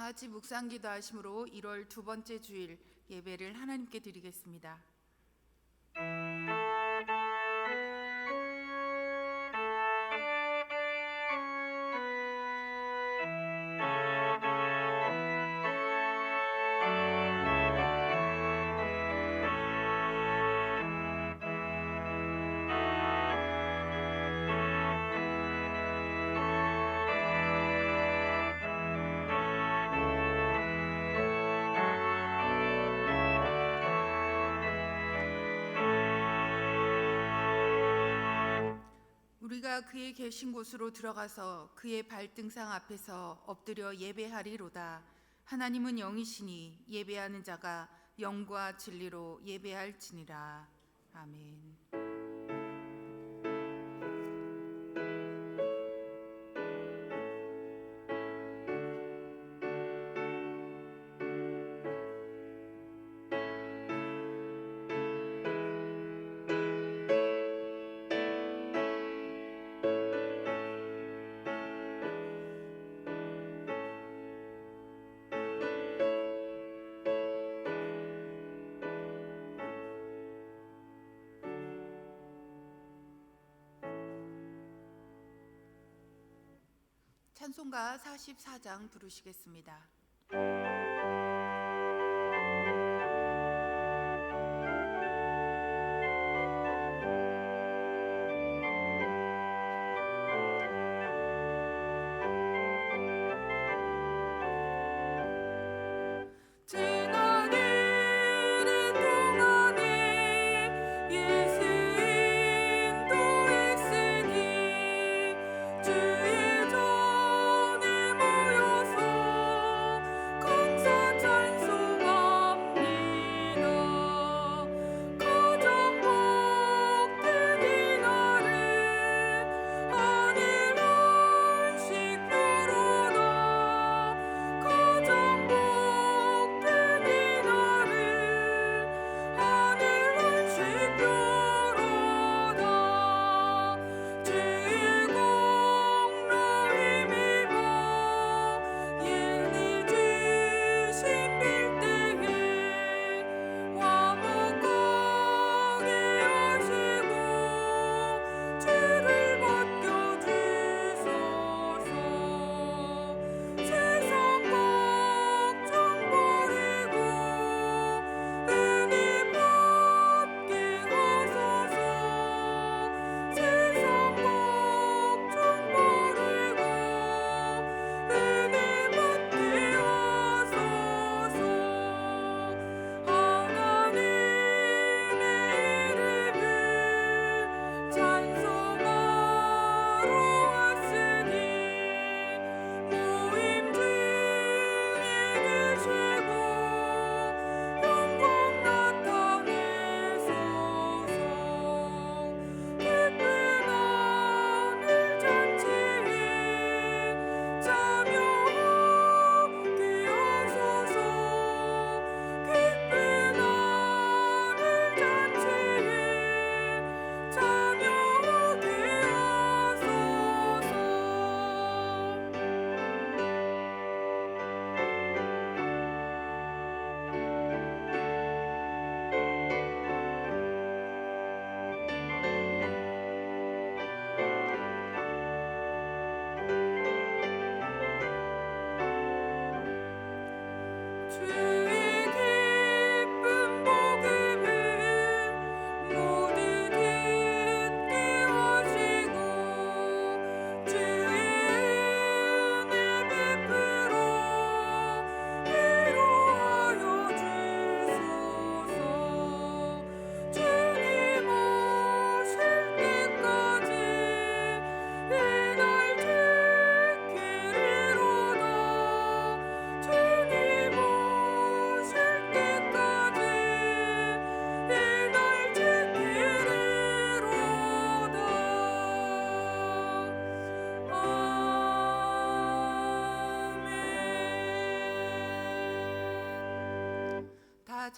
다 같이 묵상기도 하심으로 1월 두 번째 주일 예배를 하나님께 드리겠습니다. 우리가 그의 계신 곳으로 들어가서 그의 발등상 앞에서 엎드려 예배하리로다. 하나님은 영이시니 예배하는 자가 영과 진리로 예배할지니라. 아멘. 찬송가 44장 부르시겠습니다.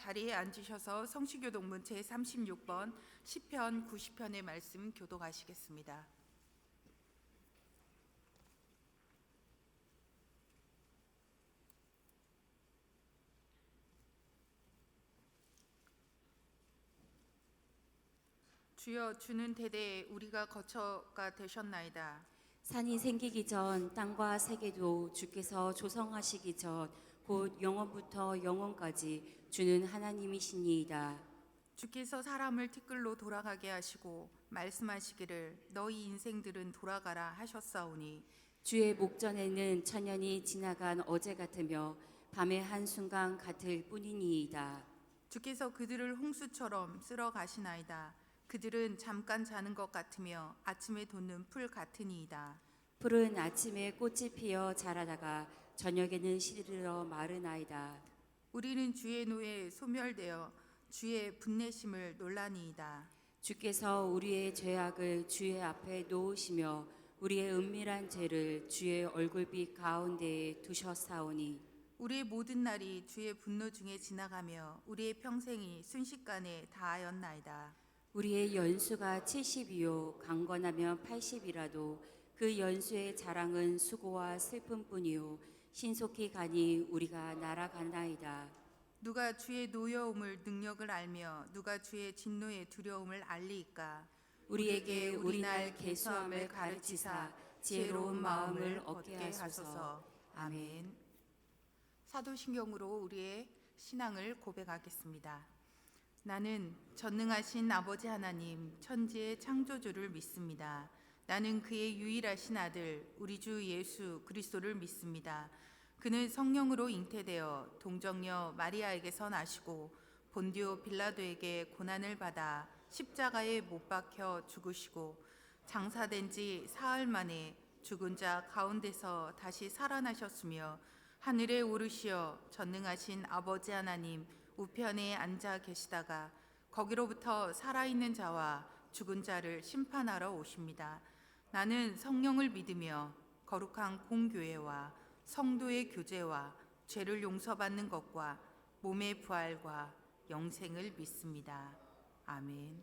자리에 앉으셔서 성시교독문 제36번 시편 90편의 말씀 교독하시겠습니다. 주여 주는 대대에 우리가 거처가 되셨나이다. 산이 생기기 전 땅과 세계도 주께서 조성하시기 전 곧 영원부터 영원까지 주는 하나님이시니이다. 주께서 사람을 티끌로 돌아가게 하시고 말씀하시기를 너희 인생들은 돌아가라 하셨사오니 주의 목전에는 천년이 지나간 어제 같으며 밤의 한순간 같을 뿐이니이다. 주께서 그들을 홍수처럼 쓸어 가시나이다. 그들은 잠깐 자는 것 같으며 아침에 돋는 풀 같으니이다. 푸른 아침에 꽃이 피어 자라다가 저녁에는 시들어 마르나이다. 우리는 주의 노에 소멸되어 주의 분내심을 놀라니이다. 주께서 우리의 죄악을 주의 앞에 놓으시며 우리의 은밀한 죄를 주의 얼굴빛 가운데에 두셨사오니 우리의 모든 날이 주의 분노 중에 지나가며 우리의 평생이 순식간에 다하였나이다. 우리의 연수가 70이요 강건하면 80이라도 그 연수의 자랑은 수고와 슬픔뿐이요 신속히 가니 우리가 날아가나이다. 누가 주의 노여움을 능력을 알며 누가 주의 진노의 두려움을 알리이까. 우리에게 우리날 계수함을 가르치사 지혜로운 마음을 얻게 하소서. 아멘. 사도신경으로 우리의 신앙을 고백하겠습니다. 나는 전능하신 아버지 하나님 천지의 창조주를 믿습니다. 나는 그의 유일하신 아들 우리 주 예수 그리스도를 믿습니다. 그는 성령으로 잉태되어 동정녀 마리아에게서 나시고 본디오 빌라도에게 고난을 받아 십자가에 못 박혀 죽으시고 장사된 지 사흘 만에 죽은 자 가운데서 다시 살아나셨으며 하늘에 오르시어 전능하신 아버지 하나님 우편에 앉아 계시다가 거기로부터 살아있는 자와 죽은 자를 심판하러 오십니다. 나는 성령을 믿으며 거룩한 공교회와 성도의 교제와 죄를 용서받는 것과 몸의 부활과 영생을 믿습니다. 아멘.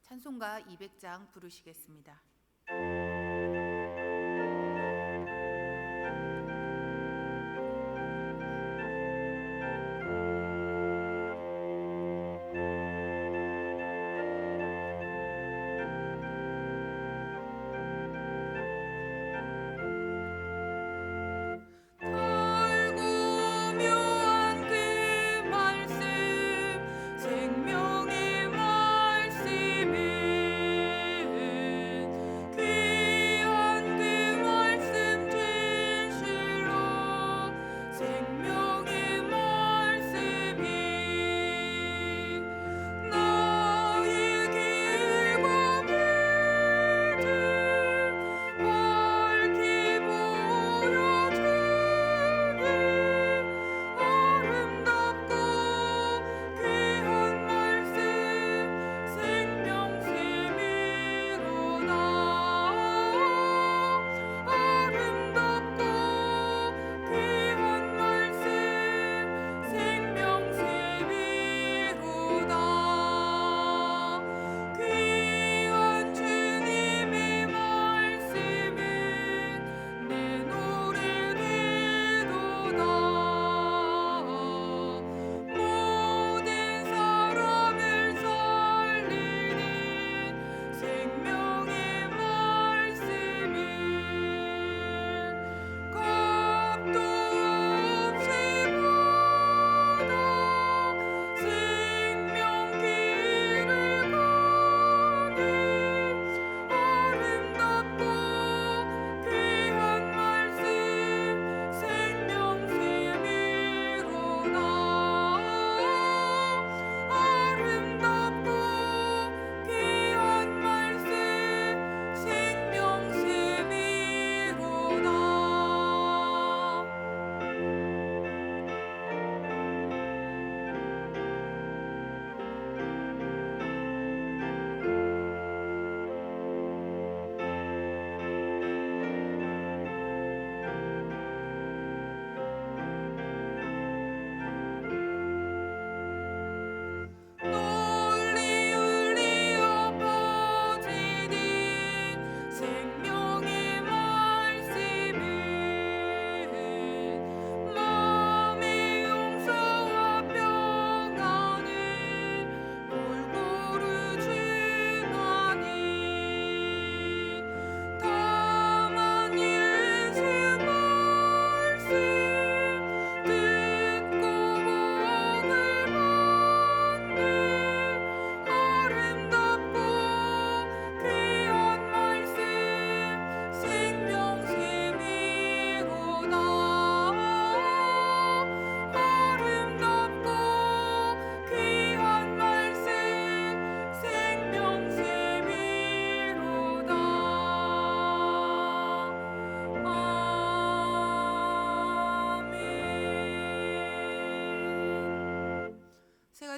찬송가 200장 부르시겠습니다. 생명의 말씀은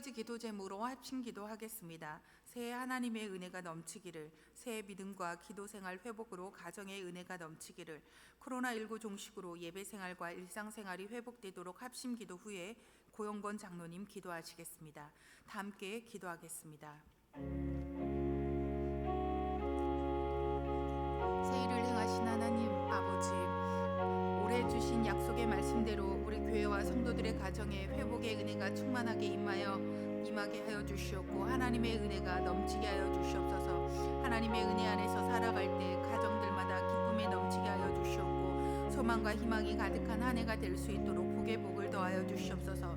가지 기도 제목으로 합심 기도하겠습니다. 새해 하나님의 은혜가 넘치기를, 새해 믿음과 기도 생활 회복으로 가정의 은혜가 넘치기를, 코로나19 종식으로 예배 생활과 일상 생활이 회복되도록 합심 기도 후에 고영건 장로님 기도하시겠습니다. 다 함께 기도하겠습니다. 새해를 행하신 하나님 아버지, 올해 주신 약속의 말씀대로 우리 교회와 성도들의 가정에 회복의 은혜가 충만하게 임하게 하여 주시옵고, 하나님의 은혜가 넘치게 하여 주시옵소서. 하나님의 은혜 안에서 살아갈 때 가정들마다 기쁨에 넘치게 하여 주시옵고, 소망과 희망이 가득한 한 해가 될 수 있도록 복의 복을 더하여 주시옵소서.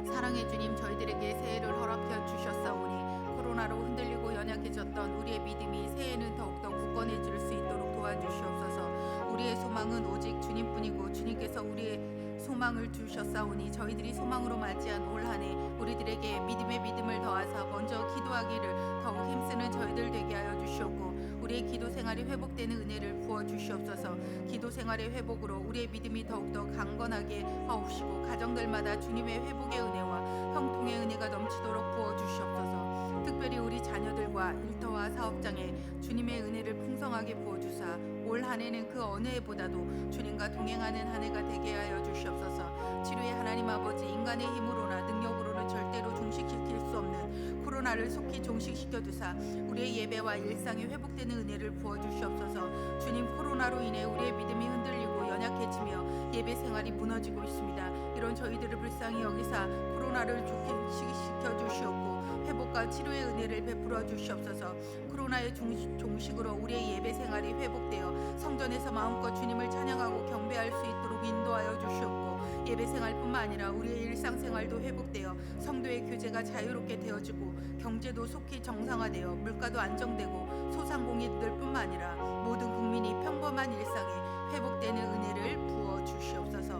사랑의 주님, 저희들에게 새해를 허락하여 주셨사오니 코로나로 흔들리고 연약해졌던 우리의 믿음이 새해에는 더욱더 굳건해질 수 있도록 도와주시옵소서. 우리의 소망은 오직 주님뿐이고 주님께서 우리의 소망을 주셨사오니 저희들이 소망으로 맞이한 올 한 해 우리들에게 믿음의 믿음을 더하사 먼저 기도하기를 더욱 힘쓰는 저희들 되게 하여 주시옵고, 우리의 기도 생활이 회복되는 은혜를 부어 주시옵소서. 기도 생활의 회복으로 우리의 믿음이 더욱더 강건하게 하옵시고, 가정들마다 주님의 회복의 은혜와 형통의 은혜가 넘치도록 부어 주시옵소서. 특별히 우리 자녀들과 일터와 사업장에 주님의 은혜를 풍성하게 부어주사 올 한 해는 그 어느 해보다도 주님과 동행하는 한 해가 되게 하여 주시옵소서. 치료의 하나님 아버지, 인간의 힘으로나 능력으로는 절대로 종식시킬 수 없는 코로나를 속히 종식시켜 두사 우리의 예배와 일상이 회복되는 은혜를 부어 주시옵소서. 주님, 코로나로 인해 우리의 믿음이 흔들리고 연약해지며 예배 생활이 무너지고 있습니다. 이런 저희들을 불쌍히 여기사 코로나를 종식시켜 주시옵고 회복과 치료의 은혜를 베풀어 주시옵소서. 코로나의 종식으로 우리의 예배 생활이 회복되어 성전에서 마음껏 주님을 찬양하고 경배할 수 있도록 인도하여 주시옵고, 예배 생활뿐만 아니라 우리의 일상 생활도 회복되어 성도의 교제가 자유롭게 되어지고 경제도 속히 정상화되어 물가도 안정되고 소상공인들뿐만 아니라 모든 국민이 평범한 일상에 회복되는 은혜를 부어 주시옵소서.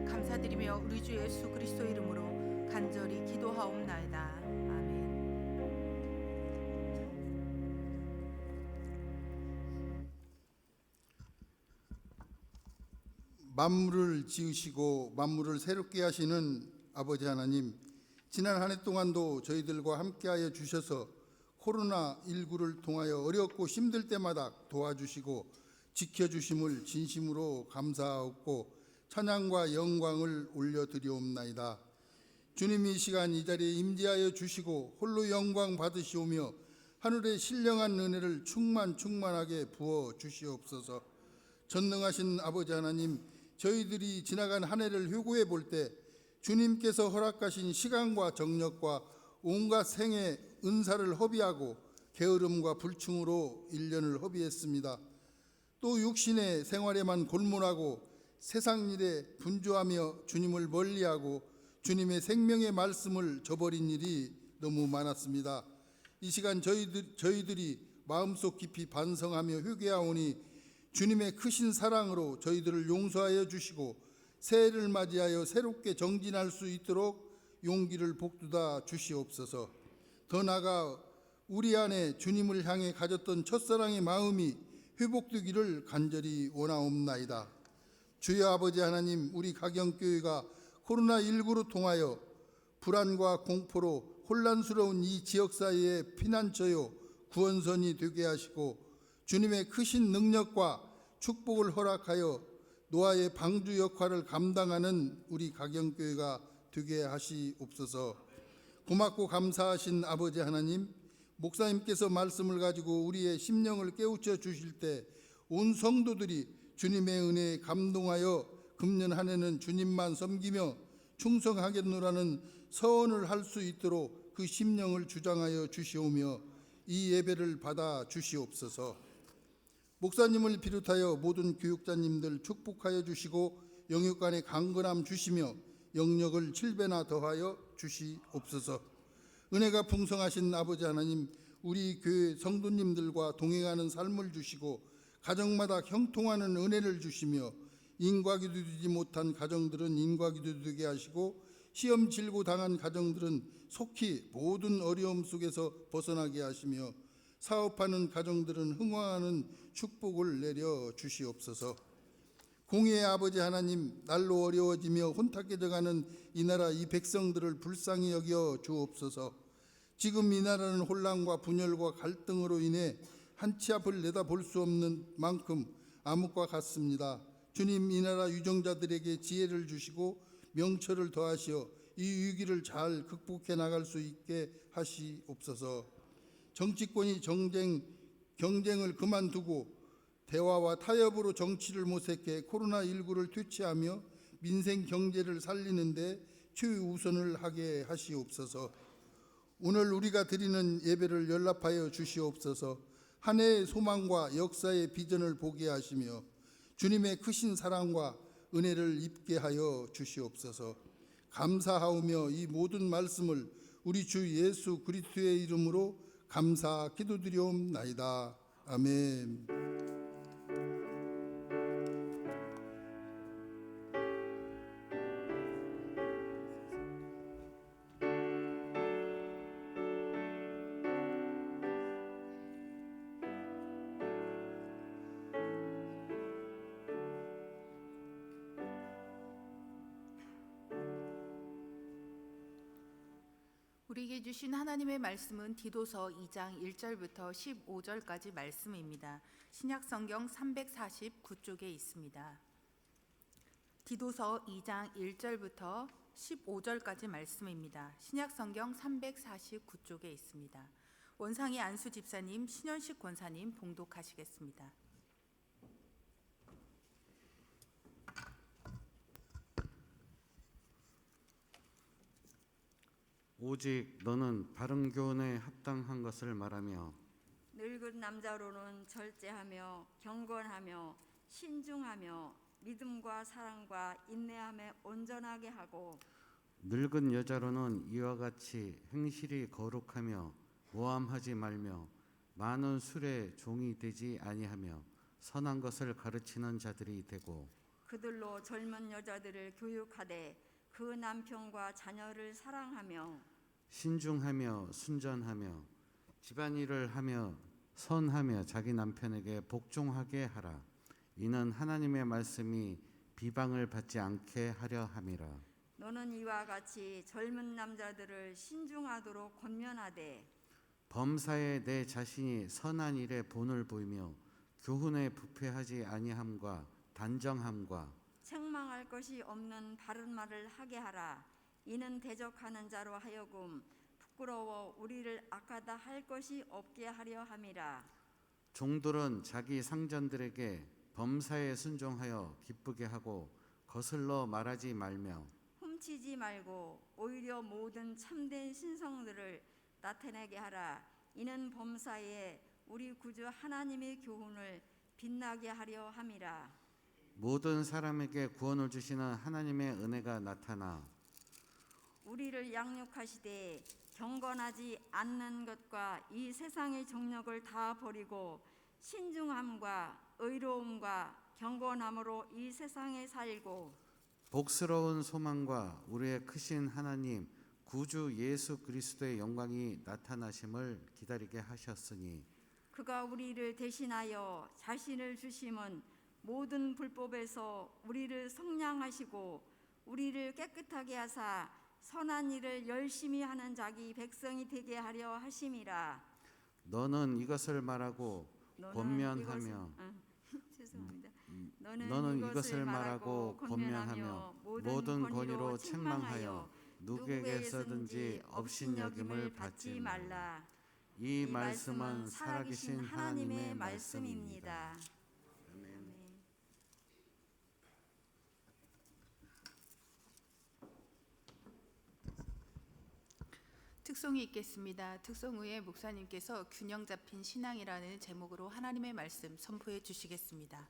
감사드리며 우리 주 예수 그리스도 이름으로 간절히 기도하옵나이다. 아멘. 만물을 지으시고 만물을 새롭게 하시는 아버지 하나님, 지난 한 해 동안도 저희들과 함께하여 주셔서 코로나19를 통하여 어렵고 힘들 때마다 도와주시고 지켜주심을 진심으로 감사하고 찬양과 영광을 올려드리옵나이다. 주님이 이 시간 이 자리에 임재하여 주시고 홀로 영광 받으시오며 하늘의 신령한 은혜를 충만하게 부어 주시옵소서. 전능하신 아버지 하나님, 저희들이 지나간 한 해를 회고해 볼 때 주님께서 허락하신 시간과 정력과 온갖 생의 은사를 허비하고 게으름과 불충으로 1년을 허비했습니다. 또 육신의 생활에만 골몰하고 세상 일에 분주하며 주님을 멀리하고 주님의 생명의 말씀을 저버린 일이 너무 많았습니다. 이 시간 저희들이 마음속 깊이 반성하며 회개하오니 주님의 크신 사랑으로 저희들을 용서하여 주시고 새해를 맞이하여 새롭게 정진할 수 있도록 용기를 복두다 주시옵소서. 더 나아가 우리 안에 주님을 향해 가졌던 첫사랑의 마음이 회복되기를 간절히 원하옵나이다. 주여 아버지 하나님, 우리 가경교회가 코로나19로 통하여 불안과 공포로 혼란스러운 이 지역사회의 피난처요 구원선이 되게 하시고 주님의 크신 능력과 축복을 허락하여 노아의 방주 역할을 감당하는 우리 가경교회가 되게 하시옵소서. 고맙고 감사하신 아버지 하나님, 목사님께서 말씀을 가지고 우리의 심령을 깨우쳐 주실 때 온 성도들이 주님의 은혜에 감동하여 금년 한 해는 주님만 섬기며 충성하겠노라는 서원을 할 수 있도록 그 심령을 주장하여 주시오며 이 예배를 받아 주시옵소서. 목사님을 비롯하여 모든 교육자님들 축복하여 주시고 영육간에 강건함 주시며 영력을 7배나 더하여 주시옵소서. 은혜가 풍성하신 아버지 하나님, 우리 교회 성도님들과 동행하는 삶을 주시고 가정마다 형통하는 은혜를 주시며 인과기도 되지 못한 가정들은 인과기도 되게 하시고 시험 질고 당한 가정들은 속히 모든 어려움 속에서 벗어나게 하시며 사업하는 가정들은 흥황하는 축복을 내려 주시옵소서. 공의의 아버지 하나님, 날로 어려워지며 혼탁해져가는 이 나라 이 백성들을 불쌍히 여겨 주옵소서. 지금 이 나라는 혼란과 분열과 갈등으로 인해 한치 앞을 내다볼 수 없는 만큼 암흑과 같습니다. 주님, 이 나라 유정자들에게 지혜를 주시고 명철을 더하시어 이 위기를 잘 극복해 나갈 수 있게 하시옵소서. 정치권이 경쟁을 그만두고 대화와 타협으로 정치를 모색해 코로나19를 퇴치하며 민생 경제를 살리는데 최우선을 하게 하시옵소서. 오늘 우리가 드리는 예배를 연락하여 주시옵소서. 한 해의 소망과 역사의 비전을 보게 하시며 주님의 크신 사랑과 은혜를 입게 하여 주시옵소서. 감사하오며 이 모든 말씀을 우리 주 예수 그리스도의 이름으로 감사 기도드리옵나이다. 아멘. 우리에게 주신 하나님의 말씀은 디도서 2장 1절부터 15절까지 말씀입니다. 신약성경 349쪽에 있습니다. 디도서 2장 1절부터 15절까지 말씀입니다. 신약성경 349쪽에 있습니다. 원상이 안수 집사님, 신현식 권사님 봉독하시겠습니다. 오직 너는 바른 교훈에 합당한 것을 말하며 늙은 남자로는 절제하며 경건하며 신중하며 믿음과 사랑과 인내함에 온전하게 하고 늙은 여자로는 이와 같이 행실이 거룩하며 모함하지 말며 많은 술에 종이 되지 아니하며 선한 것을 가르치는 자들이 되고 그들로 젊은 여자들을 교육하되 그 남편과 자녀를 사랑하며 신중하며 순전하며 집안일을 하며 선하며 자기 남편에게 복종하게 하라. 이는 하나님의 말씀이 비방을 받지 않게 하려 함이라. 너는 이와 같이 젊은 남자들을 신중하도록 권면하되 범사에 내 자신이 선한 일에 본을 보이며 교훈에 부패하지 아니함과 단정함과 책망할 것이 없는 바른 말을 하게 하라. 이는 대적하는 자로 하여금 부끄러워 우리를 악하다 할 것이 없게 하려 함이라. 종들은 자기 상전들에게 범사에 순종하여 기쁘게 하고 거슬러 말하지 말며 훔치지 말고 오히려 모든 참된 신성들을 나타내게 하라. 이는 범사에 우리 구주 하나님의 교훈을 빛나게 하려 함이라. 모든 사람에게 구원을 주시는 하나님의 은혜가 나타나 우리를 양육하시되 경건하지 않는 것과 이 세상의 정력을 다 버리고 신중함과 의로움과 경건함으로 이 세상에 살고 복스러운 소망과 우리의 크신 하나님 구주 예수 그리스도의 영광이 나타나심을 기다리게 하셨으니 그가 우리를 대신하여 자신을 주심은 모든 불법에서 우리를 성량하시고 우리를 깨끗하게 하사 선한 일을 열심히 하는 자기 백성이 되게 하려 하심이라. 너는 이것을 말하고 권면하며 죄송합니다. 너는 이것을 말하고 권면하며 모든 권위로 책망하여 누구에게서든지 업신여김을 받지 말라. 이 말씀은 살아계신 하나님의 말씀입니다. 특송이 있겠습니다. 특송 후에 목사님께서 균형 잡힌 신앙이라는 제목으로 하나님의 말씀 선포해 주시겠습니다.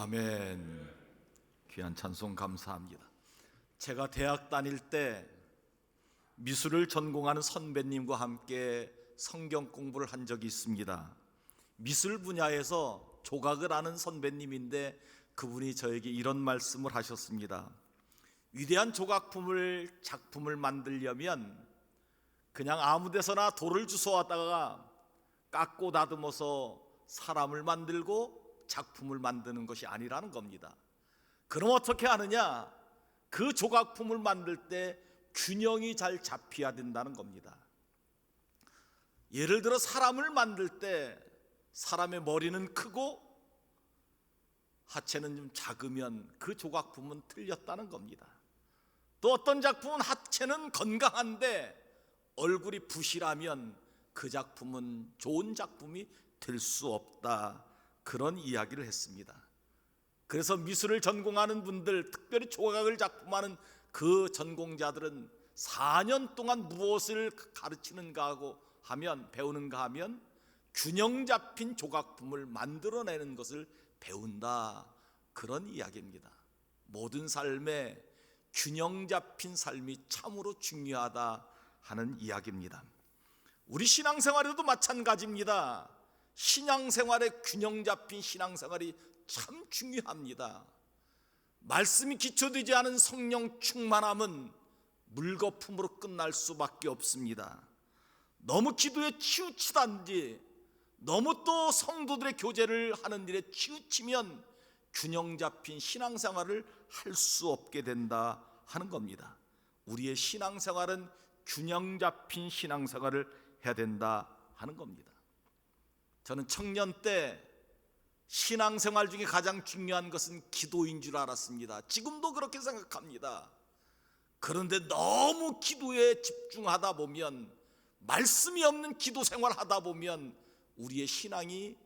아멘. 귀한 찬송 감사합니다. 제가 대학 다닐 때 미술을 전공하는 선배님과 함께 성경 공부를 한 적이 있습니다. 미술 분야에서 조각을 하는 선배님인데 그분이 저에게 이런 말씀을 하셨습니다. 위대한 작품을 만들려면 그냥 아무 데서나 돌을 주워왔다가 깎고 다듬어서 사람을 만들고 작품을 만드는 것이 아니라는 겁니다. 그럼 어떻게 하느냐? 그 조각품을 만들 때 균형이 잘 잡혀야 된다는 겁니다. 예를 들어 사람을 만들 때 사람의 머리는 크고 하체는 좀 작으면 그 조각품은 틀렸다는 겁니다. 또 어떤 작품은 하체는 건강한데 얼굴이 부실하면 그 작품은 좋은 작품이 될 수 없다, 그런 이야기를 했습니다. 그래서 미술을 전공하는 분들, 특별히 조각을 작품하는 그 전공자들은 4년 동안 무엇을 가르치는가 하면, 배우는가 하면 균형 잡힌 조각품을 만들어내는 것을 배운다, 그런 이야기입니다. 모든 삶에 균형 잡힌 삶이 참으로 중요하다 하는 이야기입니다. 우리 신앙생활에도 마찬가지입니다. 신앙생활에 균형 잡힌 신앙생활이 참 중요합니다. 말씀이 기초되지 않은 성령 충만함은 물거품으로 끝날 수밖에 없습니다. 너무 기도에 치우치단지, 너무 또 성도들의 교제를 하는 일에 치우치면 균형 잡힌 신앙생활을 할 수 없게 된다 하는 겁니다. 우리의 신앙생활은 균형 잡힌 신앙생활을 해야 된다 하는 겁니다. 저는 청년 때 신앙생활 중에 가장 중요한 것은 기도인 줄 알았습니다. 지금도 그렇게 생각합니다. 그런데 너무 기도에 집중하다 보면, 말씀이 없는 기도 생활하다 보면 우리의 신앙이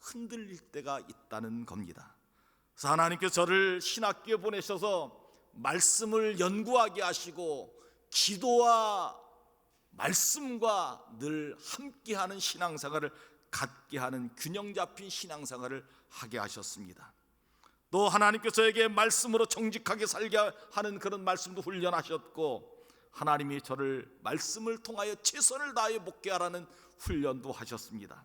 흔들릴 때가 있다는 겁니다. 그래서 하나님께서 저를 신학교에 보내셔서 말씀을 연구하게 하시고 기도와 말씀과 늘 함께하는 신앙생활을 갖게 하는 균형 잡힌 신앙생활을 하게 하셨습니다. 또 하나님께서 저에게 말씀으로 정직하게 살게 하는 그런 말씀도 훈련하셨고, 하나님이 저를 말씀을 통하여 최선을 다해 목회하라는 훈련도 하셨습니다.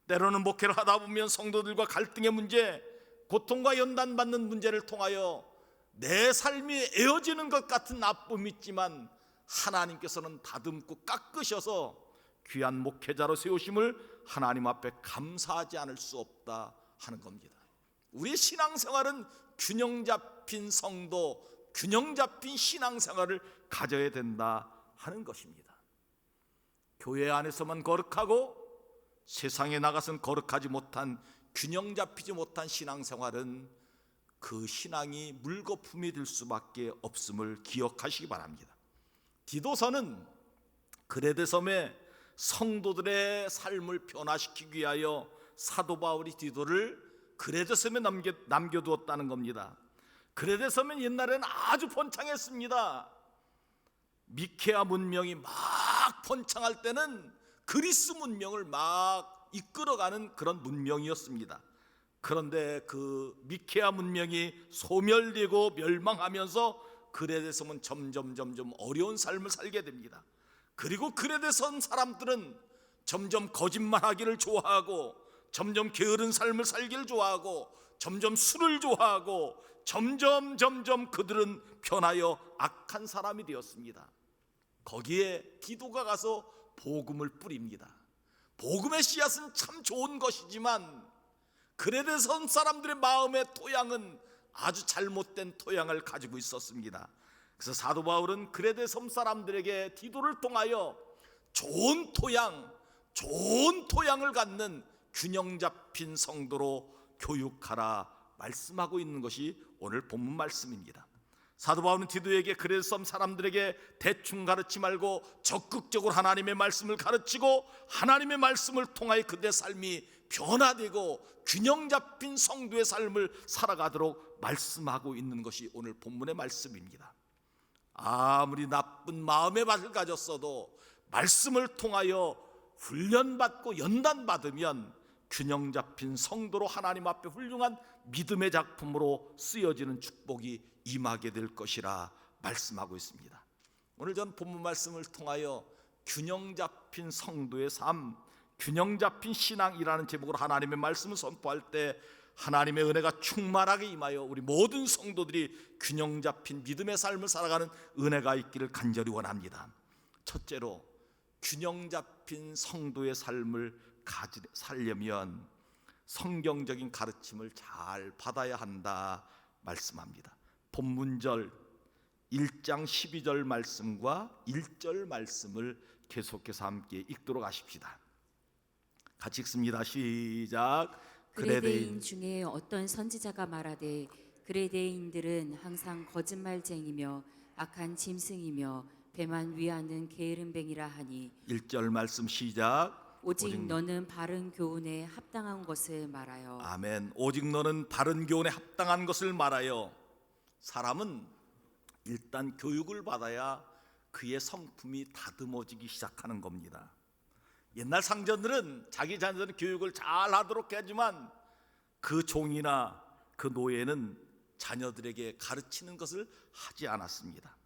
때로는 목회를 하다 보면 성도들과 갈등의 문제, 고통과 연단받는 문제를 통하여 내 삶이 에어지는 것 같은 나쁨이 있지만 하나님께서는 다듬고 깎으셔서 귀한 목회자로 세우심을 하나님 앞에 감사하지 않을 수 없다 하는 겁니다. 우리의 신앙생활은 균형 잡힌 성도, 균형 잡힌 신앙생활을 가져야 된다 하는 것입니다. 교회 안에서만 거룩하고 세상에 나가선 거룩하지 못한, 균형 잡히지 못한 신앙생활은 그 신앙이 물거품이 될 수밖에 없음을 기억하시기 바랍니다. 디도서는 그레데 섬의 성도들의 삶을 변화시키기 위하여 사도 바울이 디도를 그레데 섬에 남겨두었다는 겁니다. 그레데 섬은 옛날에는 아주 번창했습니다. 미케아 문명이 막 번창할 때는 그리스 문명을 막 이끌어가는 그런 문명이었습니다. 그런데 그 미케아 문명이 소멸되고 멸망하면서 그레데 섬은 점점 어려운 삶을 살게 됩니다. 그리고 그레데 섬 사람들은 점점 거짓말하기를 좋아하고, 점점 게으른 삶을 살기를 좋아하고, 점점 술을 좋아하고, 점점 그들은 변하여 악한 사람이 되었습니다. 거기에 디도가 가서 복음을 뿌립니다. 복음의 씨앗은 참 좋은 것이지만 그레데 섬 사람들의 마음의 토양은 아주 잘못된 토양을 가지고 있었습니다. 그래서 사도 바울은 그레데 섬 사람들에게 디도를 통하여 좋은 토양을 갖는 균형 잡힌 성도로 교육하라 말씀하고 있는 것이 오늘 본문 말씀입니다. 사도 바울은 디도에게 그레데 섬 사람들에게 대충 가르치지 말고 적극적으로 하나님의 말씀을 가르치고, 하나님의 말씀을 통하여 그들의 삶이 변화되고 균형 잡힌 성도의 삶을 살아가도록 말씀하고 있는 것이 오늘 본문의 말씀입니다. 아무리 나쁜 마음의 밭을 가졌어도 말씀을 통하여 훈련받고 연단받으면 균형 잡힌 성도로 하나님 앞에 훌륭한 믿음의 작품으로 쓰여지는 축복이 임하게 될 것이라 말씀하고 있습니다. 오늘 전 본문 말씀을 통하여 균형 잡힌 성도의 삶, 균형 잡힌 신앙이라는 제목으로 하나님의 말씀을 선포할 때 하나님의 은혜가 충만하게 임하여 우리 모든 성도들이 균형 잡힌 믿음의 삶을 살아가는 은혜가 있기를 간절히 원합니다. 첫째로 균형 잡힌 성도의 삶을 살려면 성경적인 가르침을 잘 받아야 한다 말씀합니다. 본문절 1장 12절 말씀과 1절 말씀을 계속해서 함께 읽도록 하십시다. 같이 읽습니다. 시작. 그레데인 중에 어떤 선지자가 말하되 그레데인들은 항상 거짓말쟁이며 악한 짐승이며 배만 위하는 게으름뱅이라 하니 1절 말씀 시작. 오직 너는 바른 교훈에 합당한 것을 말하여. 아멘. 오직 너는 바른 교훈에 합당한 것을 말하여. 사람은 일단 교육을 받아야 그의 성품이 다듬어지기 시작하는 겁니다. 옛날 상전들은 자기 자녀들은 교육을 잘 하도록 하지만 그 종이나 그 노예는 자녀들에게 가르치는 것을 하지 않았습니다.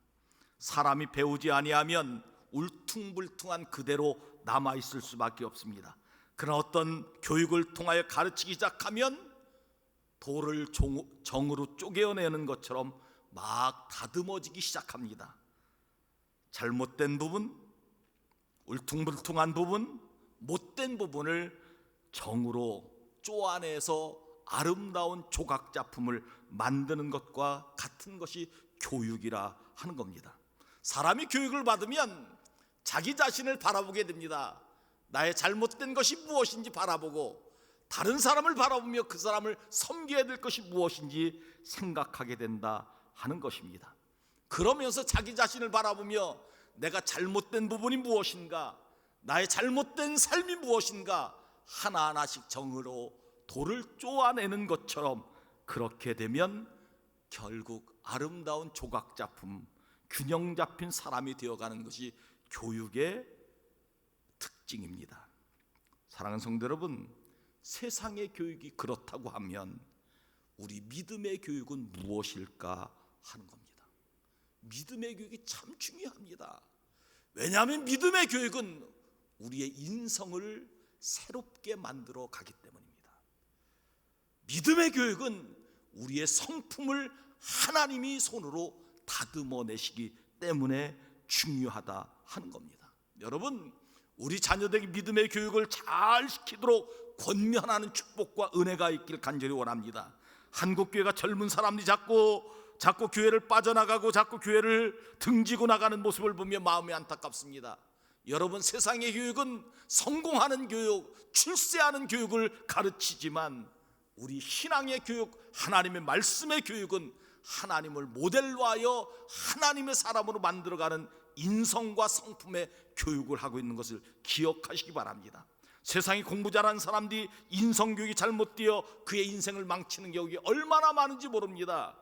사람이 배우지 아니하면 울퉁불퉁한 그대로 남아있을 수밖에 없습니다. 그러나 어떤 교육을 통하여 가르치기 시작하면 돌을 정으로 쪼개어내는 것처럼 막 다듬어지기 시작합니다. 잘못된 부분, 울퉁불퉁한 부분, 못된 부분을 정으로 쪼아내서 아름다운 조각 작품을 만드는 것과 같은 것이 교육이라 하는 겁니다. 사람이 교육을 받으면 자기 자신을 바라보게 됩니다. 나의 잘못된 것이 무엇인지 바라보고 다른 사람을 바라보며 그 사람을 섬겨야 될 것이 무엇인지 생각하게 된다 하는 것입니다. 그러면서 자기 자신을 바라보며 내가 잘못된 부분이 무엇인가, 나의 잘못된 삶이 무엇인가 하나하나씩 정으로 돌을 쪼아내는 것처럼 그렇게 되면 결국 아름다운 조각 작품, 균형 잡힌 사람이 되어가는 것이 교육의 특징입니다. 사랑하는 성도 여러분, 세상의 교육이 그렇다고 하면 우리 믿음의 교육은 무엇일까 하는 겁니다. 믿음의 교육이 참 중요합니다. 왜냐하면 믿음의 교육은 우리의 인성을 새롭게 만들어 가기 때문입니다. 믿음의 교육은 우리의 성품을 하나님이 손으로 다듬어 내시기 때문에 중요하다 하는 겁니다. 여러분, 우리 자녀들에게 믿음의 교육을 잘 시키도록 권면하는 축복과 은혜가 있길 간절히 원합니다. 한국교회가 젊은 사람들이 자꾸 교회를 빠져나가고 자꾸 교회를 등지고 나가는 모습을 보며 마음이 안타깝습니다. 여러분, 세상의 교육은 성공하는 교육, 출세하는 교육을 가르치지만 우리 신앙의 교육, 하나님의 말씀의 교육은 하나님을 모델로 하여 하나님의 사람으로 만들어가는 인성과 성품의 교육을 하고 있는 것을 기억하시기 바랍니다. 세상에 공부 잘하는 사람들이 인성교육이 잘못되어 그의 인생을 망치는 경우가 얼마나 많은지 모릅니다.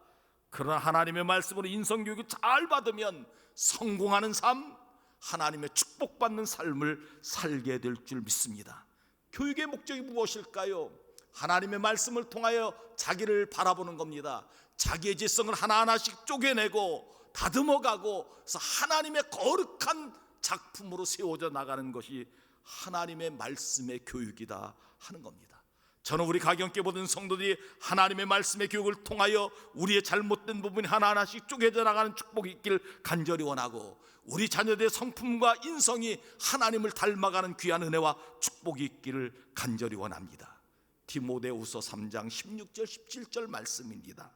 그러나 하나님의 말씀으로 인성교육을 잘 받으면 성공하는 삶, 하나님의 축복받는 삶을 살게 될 줄 믿습니다. 교육의 목적이 무엇일까요? 하나님의 말씀을 통하여 자기를 바라보는 겁니다. 자기의 지성을 하나하나씩 쪼개내고 다듬어가고 그래서 하나님의 거룩한 작품으로 세워져 나가는 것이 하나님의 말씀의 교육이다 하는 겁니다. 저는 우리 가경께 보던 성도들이 하나님의 말씀의 교육을 통하여 우리의 잘못된 부분이 하나하나씩 쪼개져 나가는 축복이 있길 간절히 원하고 우리 자녀들의 성품과 인성이 하나님을 닮아가는 귀한 은혜와 축복이 있기를 간절히 원합니다. 디모데후서 3장 16절 17절 말씀입니다.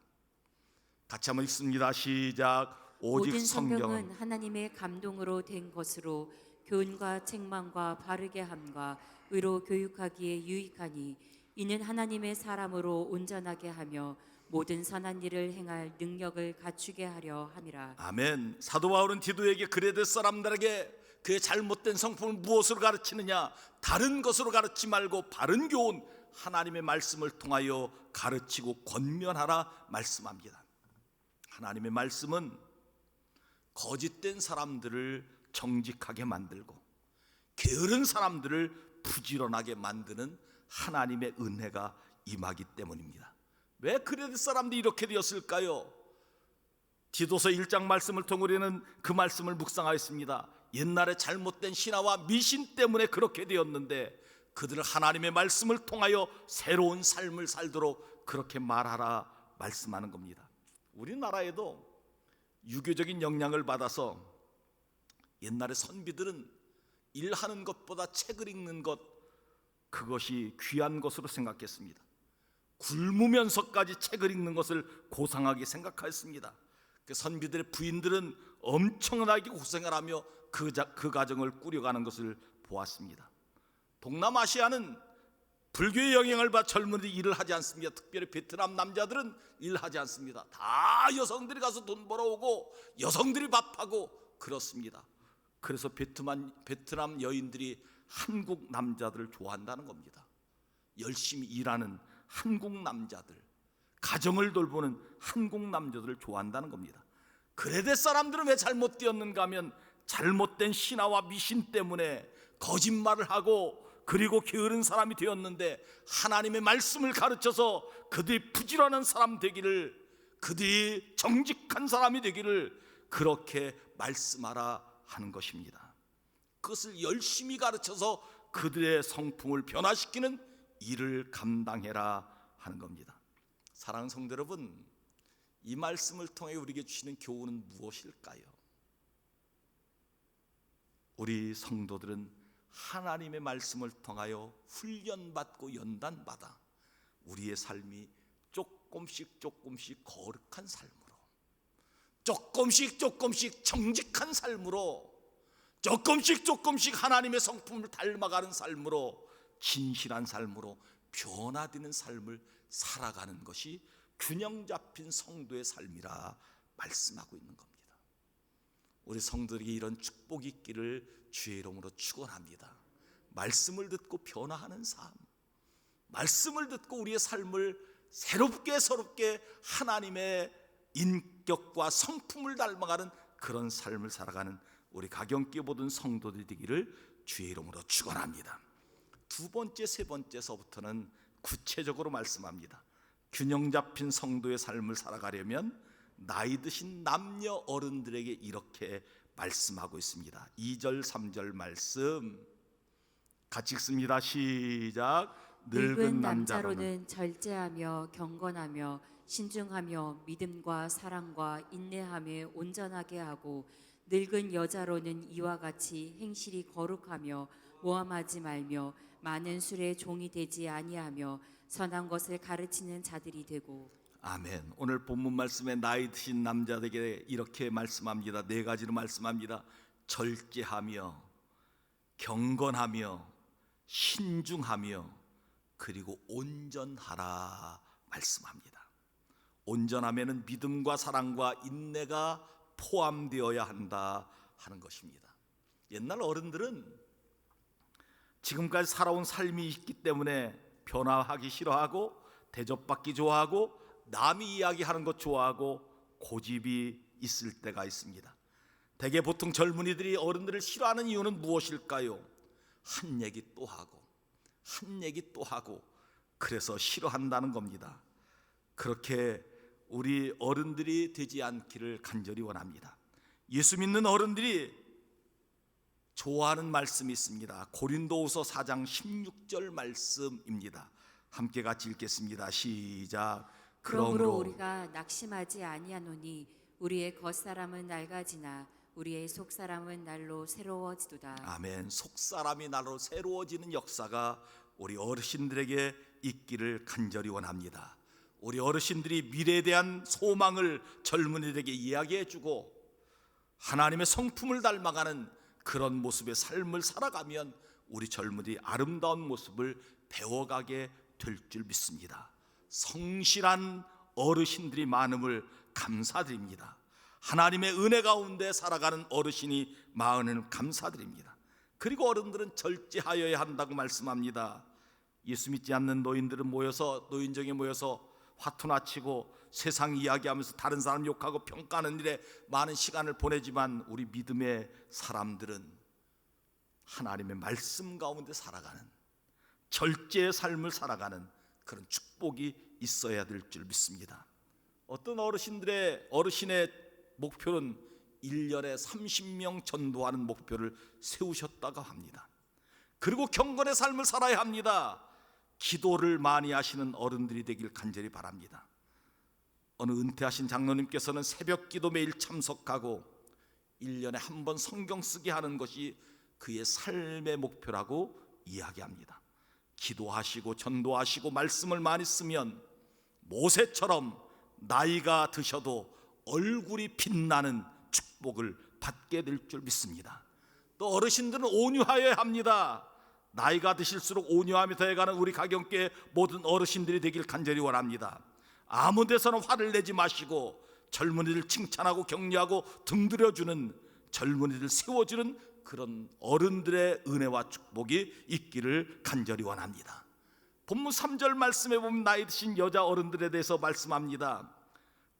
같이 한번 읽습니다. 시작. 오직 모든 성경은 성경은 하나님의 감동으로 된 것으로 교훈과 책망과 바르게 함과 의로 교육하기에 유익하니 이는 하나님의 사람으로 온전하게 하며 모든 선한 일을 행할 능력을 갖추게 하려 함이라. 아멘. 사도 바울은 디도에게 그레데 사람들에게 그의 잘못된 성품을 무엇으로 가르치느냐, 다른 것으로 가르치지 말고 바른 교훈, 하나님의 말씀을 통하여 가르치고 권면하라 말씀합니다. 하나님의 말씀은 거짓된 사람들을 정직하게 만들고 게으른 사람들을 부지런하게 만드는 하나님의 은혜가 임하기 때문입니다. 왜 그레데 사람들이 이렇게 되었을까요? 디도서 1장 말씀을 통해 우리는 그 말씀을 묵상하였습니다. 옛날에 잘못된 신화와 미신 때문에 그렇게 되었는데 그들은 하나님의 말씀을 통하여 새로운 삶을 살도록 그렇게 말하라 말씀하는 겁니다. 우리나라에도 유교적인 영향을 받아서 옛날에 선비들은 일하는 것보다 책을 읽는 것, 그것이 귀한 것으로 생각했습니다. 굶으면서까지 책을 읽는 것을 고상하게 생각하였습니다. 그 선비들의 부인들은 엄청나게 고생을 하며 그 가정을 꾸려가는 것을 보았습니다. 동남아시아는 불교의 영향을 받아 젊은이들이 일을 하지 않습니다. 특별히 베트남 남자들은 일하지 않습니다. 다 여성들이 가서 돈 벌어오고 여성들이 밥하고 그렇습니다. 그래서 베트남 여인들이 한국 남자들을 좋아한다는 겁니다. 열심히 일하는 한국 남자들, 가정을 돌보는 한국 남자들을 좋아한다는 겁니다. 그레데 사람들은 왜 잘못되었는가 하면 잘못된 신화와 미신 때문에 거짓말을 하고 그리고 게으른 사람이 되었는데 하나님의 말씀을 가르쳐서 그들이 부지런한 사람 되기를, 그들이 정직한 사람이 되기를 그렇게 말씀하라 하는 것입니다. 그것을 열심히 가르쳐서 그들의 성품을 변화시키는 일을 감당해라 하는 겁니다. 사랑하는 성도 여러분, 이 말씀을 통해 우리에게 주시는 교훈은 무엇일까요? 우리 성도들은 하나님의 말씀을 통하여 훈련받고 연단받아 우리의 삶이 조금씩 거룩한 삶으로, 조금씩 정직한 삶으로, 조금씩 하나님의 성품을 닮아가는 삶으로, 진실한 삶으로 변화되는 삶을 살아가는 것이 균형 잡힌 성도의 삶이라 말씀하고 있는 겁니다. 우리 성도들에게 이런 축복이 있기를 주의 이름으로 축원합니다. 말씀을 듣고 변화하는 삶, 말씀을 듣고 우리의 삶을 새롭게 하나님의 인격과 성품을 닮아가는 그런 삶을 살아가는 우리 가경계 모든 성도들 되기를 주의 이름으로 축원합니다. 두 번째, 세 번째서부터는 구체적으로 말씀합니다. 균형 잡힌 성도의 삶을 살아가려면 나이 드신 남녀 어른들에게 이렇게 말씀하고 있습니다. 2절 3절 말씀 같이 읽습니다. 시작. 늙은 남자로는 절제하며 경건하며 신중하며 믿음과 사랑과 인내함에 온전하게 하고, 늙은 여자로는 이와 같이 행실이 거룩하며 모함하지 말며 많은 술에 종이 되지 아니하며 선한 것을 가르치는 자들이 되고. 아멘. 오늘 본문 말씀에 나이 드신 남자들에게 이렇게 말씀합니다. 네 가지로 말씀합니다. 절제하며 경건하며 신중하며 그리고 온전하라 말씀합니다. 온전하면은 믿음과 사랑과 인내가 포함되어야 한다 하는 것입니다. 옛날 어른들은 지금까지 살아온 삶이 있기 때문에 변화하기 싫어하고 대접받기 좋아하고 남이 이야기하는 것 좋아하고 고집이 있을 때가 있습니다. 대개 보통 젊은이들이 어른들을 싫어하는 이유는 무엇일까요? 한 얘기 또 하고 한 얘기 또 하고 그래서 싫어한다는 겁니다. 그렇게 우리 어른들이 되지 않기를 간절히 원합니다. 예수 믿는 어른들이 좋아하는 말씀이 있습니다. 고린도후서 4장 16절 말씀입니다. 함께 같이 읽겠습니다. 시작. 그러므로 우리가 낙심하지 아니하노니 우리의 겉사람은 낡아지나 우리의 속사람은 날로 새로워지도다. 아멘. 속사람이 날로 새로워지는 역사가 우리 어르신들에게 있기를 간절히 원합니다. 우리 어르신들이 미래에 대한 소망을 젊은이들에게 이야기해주고 하나님의 성품을 닮아가는 그런 모습의 삶을 살아가면 우리 젊은이들이 아름다운 모습을 배워가게 될 줄 믿습니다. 성실한 어르신들이 많음을 감사드립니다. 하나님의 은혜 가운데 살아가는 어르신이 많음을 감사드립니다. 그리고 어른들은 절제하여야 한다고 말씀합니다. 예수 믿지 않는 노인들은 노인정에 모여서 화투나 치고 세상 이야기하면서 다른 사람 욕하고 평가하는 일에 많은 시간을 보내지만 우리 믿음의 사람들은 하나님의 말씀 가운데 살아가는, 절제의 삶을 살아가는 그런 축복이 있어야 될 줄 믿습니다. 어떤 어르신의 목표는 1년에 30명 전도하는 목표를 세우셨다고 합니다. 그리고 경건의 삶을 살아야 합니다. 기도를 많이 하시는 어른들이 되길 간절히 바랍니다. 어느 은퇴하신 장로님께서는 새벽 기도 매일 참석하고 1년에 한 번 성경 쓰게 하는 것이 그의 삶의 목표라고 이야기합니다. 기도하시고 전도하시고 말씀을 많이 쓰면 모세처럼 나이가 드셔도 얼굴이 빛나는 축복을 받게 될 줄 믿습니다. 또 어르신들은 온유하여야 합니다. 나이가 드실수록 온유함이 더해가는 우리 가경교회 모든 어르신들이 되길 간절히 원합니다. 아무 데서나 화를 내지 마시고 젊은이들 칭찬하고 격려하고 등들여주는, 젊은이들 세워주는 그런 어른들의 은혜와 축복이 있기를 간절히 원합니다. 본문 3절 말씀에 보면 나이 드신 여자 어른들에 대해서 말씀합니다.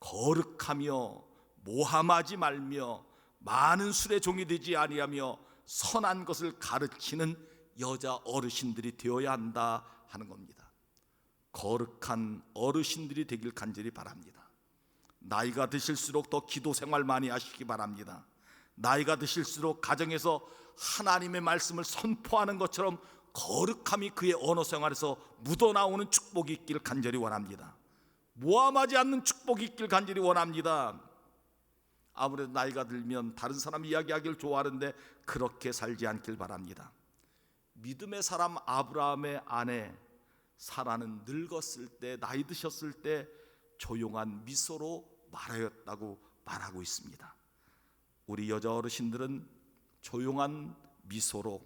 거룩하며 모함하지 말며 많은 술의 종이 되지 아니하며 선한 것을 가르치는 여자 어르신들이 되어야 한다 하는 겁니다. 거룩한 어르신들이 되길 간절히 바랍니다. 나이가 드실수록 더 기도 생활 많이 하시기 바랍니다. 나이가 드실수록 가정에서 하나님의 말씀을 선포하는 것처럼 거룩함이 그의 언어 생활에서 묻어나오는 축복이 있기를 간절히 원합니다. 모함하지 않는 축복이 있기를 간절히 원합니다. 아무래도 나이가 들면 다른 사람 이야기하기를 좋아하는데 그렇게 살지 않길 바랍니다. 믿음의 사람 아브라함의 아내 사라는 늙었을 때, 나이 드셨을 때 조용한 미소로 말하였다고 말하고 있습니다. 우리 여자 어르신들은 조용한 미소로,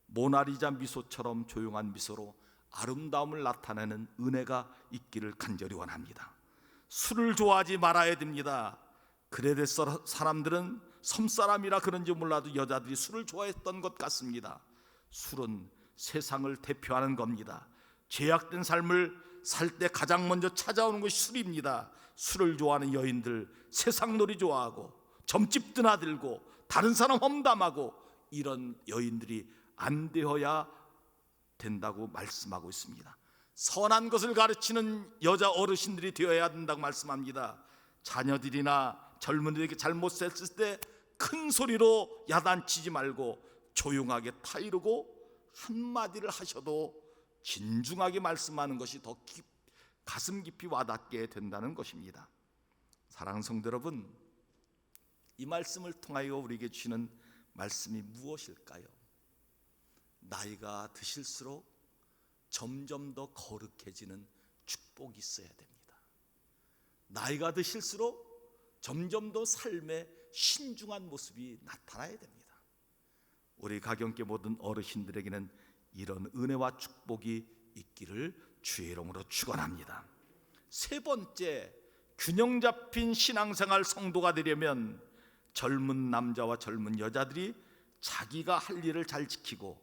모나리자 미소처럼 조용한 미소로 아름다움을 나타내는 은혜가 있기를 간절히 원합니다. 술을 좋아하지 말아야 됩니다. 그레데스 사람들은 섬사람이라 그런지 몰라도 여자들이 술을 좋아했던 것 같습니다. 술은 세상을 대표하는 겁니다. 죄악된 삶을 살 때 가장 먼저 찾아오는 것이 술입니다. 술을 좋아하는 여인들, 세상놀이 좋아하고 점집 드나들고 다른 사람 험담하고 이런 여인들이 안 되어야 된다고 말씀하고 있습니다. 선한 것을 가르치는 여자 어르신들이 되어야 된다고 말씀합니다. 자녀들이나 젊은이들에게 잘못했을 때 큰 소리로 야단치지 말고 조용하게 타이르고 한마디를 하셔도 진중하게 말씀하는 것이 더 가슴 깊이 와닿게 된다는 것입니다. 사랑하는 성도 여러분, 이 말씀을 통하여 우리에게 주시는 말씀이 무엇일까요? 나이가 드실수록 점점 더 거룩해지는 축복이 있어야 됩니다. 나이가 드실수록 점점 더 삶의 신중한 모습이 나타나야 됩니다. 우리 가경계 모든 어르신들에게는 이런 은혜와 축복이 있기를 주의 이름으로 축원합니다. 세 번째, 균형 잡힌 신앙생활 성도가 되려면 젊은 남자와 젊은 여자들이 자기가 할 일을 잘 지키고,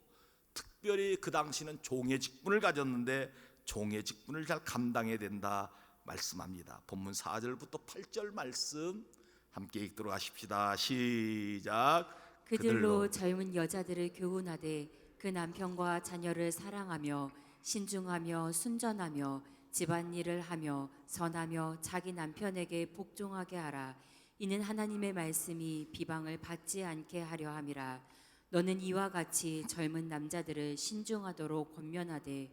특별히 그 당시는 종의 직분을 가졌는데 종의 직분을 잘 감당해야 된다 말씀합니다. 본문 4절부터 8절 말씀 함께 읽도록 하십시다. 시작. 그들로 젊은 여자들을 교훈하되 그 남편과 자녀를 사랑하며 신중하며 순전하며 집안일을 하며 선하며 자기 남편에게 복종하게 하라. 이는 하나님의 말씀이 비방을 받지 않게 하려 함이라. 너는 이와 같이 젊은 남자들을 신중하도록 권면하되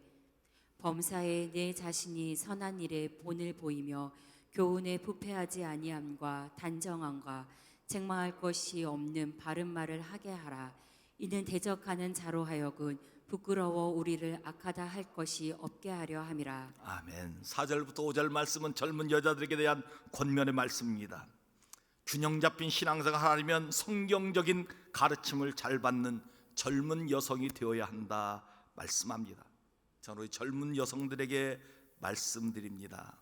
범사에 내 자신이 선한 일에 본을 보이며 교훈에 부패하지 아니함과 단정함과 책망할 것이 없는 바른 말을 하게 하라. 이는 대적하는 자로 하여금 부끄러워 우리를 악하다 할 것이 없게 하려 함이라. 아멘. 4절부터 5절 말씀은 젊은 여자들에게 대한 권면의 말씀입니다. 균형 잡힌 신앙생활 하려면 성경적인 가르침을 잘 받는 젊은 여성이 되어야 한다 말씀합니다. 저는 우리 젊은 여성들에게 말씀드립니다.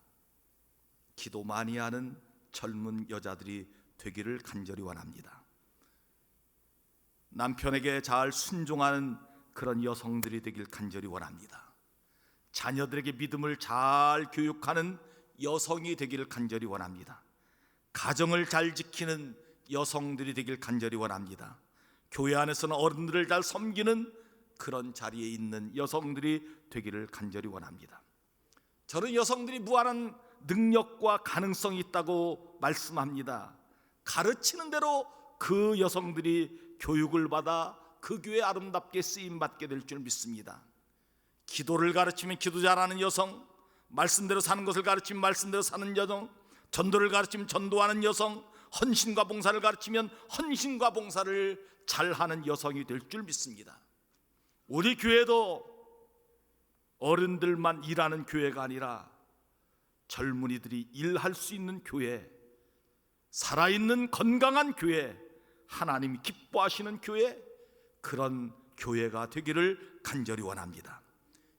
기도 많이 하는 젊은 여자들이 되기를 간절히 원합니다. 남편에게 잘 순종하는 그런 여성들이 되길 간절히 원합니다. 자녀들에게 믿음을 잘 교육하는 여성이 되기를 간절히 원합니다. 가정을 잘 지키는 여성들이 되길 간절히 원합니다. 교회 안에서는 어른들을 잘 섬기는 그런 자리에 있는 여성들이 되기를 간절히 원합니다. 저는 여성들이 무한한 능력과 가능성이 있다고 말씀합니다. 가르치는 대로 그 여성들이 교육을 받아 그 교회에 아름답게 쓰임받게 될 줄 믿습니다. 기도를 가르치면 기도 잘하는 여성, 말씀대로 사는 것을 가르치면 말씀대로 사는 여성, 전도를 가르치면 전도하는 여성, 헌신과 봉사를 가르치면 헌신과 봉사를 잘하는 여성이 될 줄 믿습니다. 우리 교회도 어른들만 일하는 교회가 아니라 젊은이들이 일할 수 있는 교회, 살아있는 건강한 교회, 하나님이 기뻐하시는 교회, 그런 교회가 되기를 간절히 원합니다.